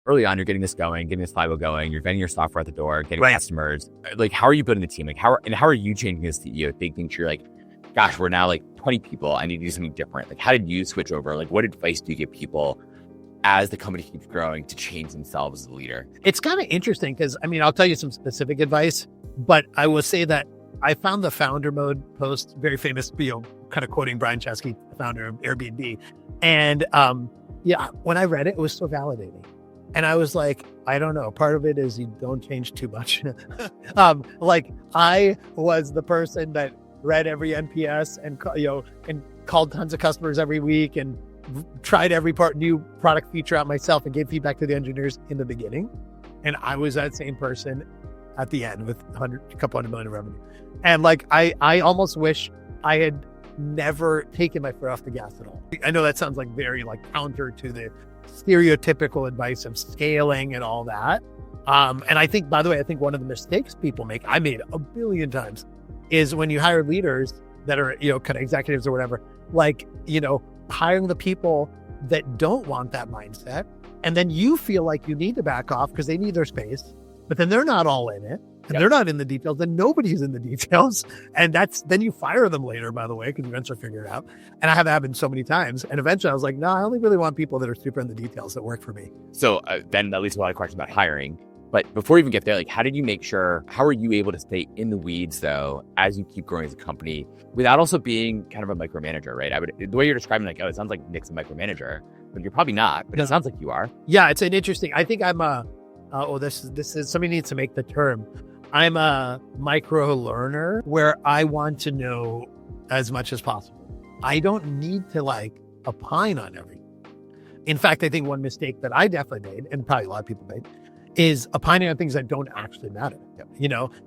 early on, you're getting this going, getting this flywheel going, you're vending your software at the door, getting customers. Like, how are you building the team? Like, how are you changing as CEO, thinking you're like, gosh, we're now like 20 people, I need to do something different. Like, how did you switch over? Like, what advice do you give people as the company keeps growing to change themselves as a leader? It's kind of interesting because, I mean, I'll tell you some specific advice, but I will say that I found the founder mode post very famous, kind of quoting Brian Chesky, the founder of Airbnb. And when I read it, it was so validating. And I was like, I don't know. Part of it is you don't change too much. Like, I was the person that read every NPS and called tons of customers every week and tried every new product feature out myself and gave feedback to the engineers in the beginning. And I was that same person at the end with a couple $100 million of revenue. And like, I almost wish I had never taken my foot off the gas at all. I know that sounds like very like counter to the stereotypical advice of scaling and all that. And I think, by the way, one of the mistakes people make, I made a billion times, is when you hire leaders that are, kind of executives or whatever, like, hiring the people that don't want that mindset. And then you feel like you need to back off because they need their space, but then they're not all in it and they're not in the details. Then nobody's in the details. And then you fire them later, by the way, because you eventually figure it out. And I have happened so many times. And eventually I was like, no, I only really want people that are super in the details that work for me. So then that leads to a lot of questions about hiring. But before we even get there, like, how are you able to stay in the weeds though, as you keep growing as a company without also being kind of a micromanager, right? The way you're describing, like, oh, it sounds like Nick's a micromanager, but you're probably not, but it sounds like you are. Yeah. It's an interesting, I think I'm this is, somebody needs to make the term. I'm a micro learner where I want to know as much as possible. I don't need to like opine on everything. In fact, I think one mistake that I definitely made, and probably a lot of people made, is opining on things that don't actually matter,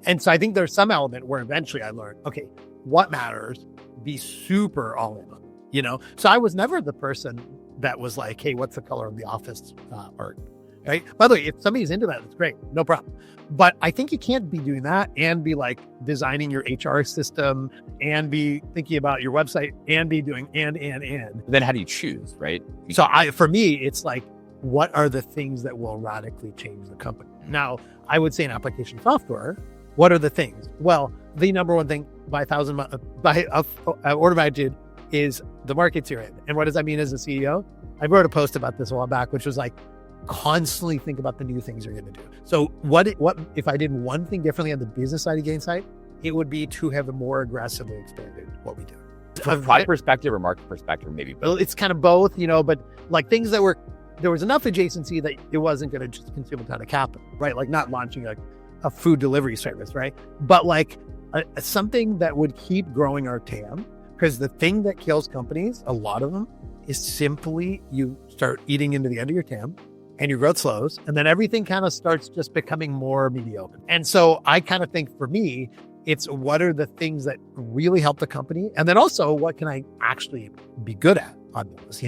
And so I think there's some element where eventually I learned, okay, what matters, be super all in, So I was never the person that was like, hey, what's the color of the office art, right? By the way, if somebody's into that, that's great, no problem. But I think you can't be doing that and be like designing your HR system and be thinking about your website and be doing and. Then how do you choose, right? So for me, it's like, what are the things that will radically change the company? Now, I would say in application software, what are the things? Well, the number one thing by order of magnitude is the markets you're in. And what does that mean as a CEO? I wrote a post about this a while back, which was like, constantly think about the new things you're going to do. So what if I did one thing differently on the business side of Gainsight, it would be to have more aggressively expanded what we do. From a product perspective or market perspective, maybe. Well, it's kind of both, but like things that there was enough adjacency that it wasn't going to just consume a ton of capital, right? Like not launching a food delivery service, right? But like something that would keep growing our TAM, because the thing that kills companies, a lot of them, is simply you start eating into the end of your TAM and your growth slows, and then everything kind of starts just becoming more mediocre. And so I kind of think for me, it's what are the things that really help the company? And then also what can I actually be good at on those,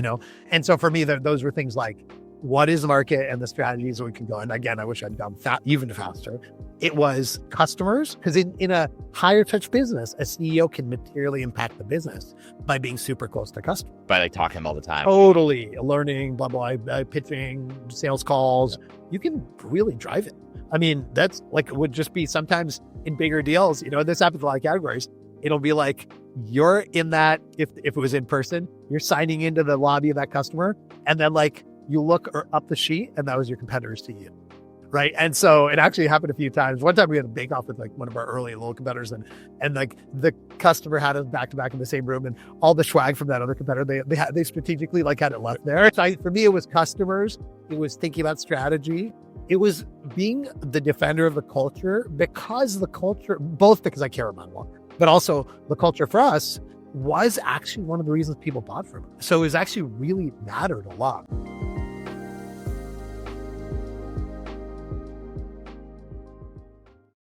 And so for me, those were things like, what is the market and the strategies that we can go? And again, I wish I'd gone even faster. It was customers, because in a higher touch business, a CEO can materially impact the business by being super close to customers. By like talking to them all the time. Totally. Learning, blah, blah, pitching, sales calls. Yeah. You can really drive it. I mean, that's like, it would just be sometimes in bigger deals, this happens in a lot of categories. It'll be like, you're in that, if it was in person, you're signing into the lobby of that customer. And then like, you look up the sheet and that was your competitor's CEO, right? And so it actually happened a few times. One time we had a bake off with like one of our early little competitors and like the customer had us back to back in the same room and all the swag from that other competitor, they strategically like had it left there. So for me, it was customers. It was thinking about strategy. It was being the defender of the culture, because the culture, both because I care about it, but also the culture for us was actually one of the reasons people bought from it. So it was actually really mattered a lot.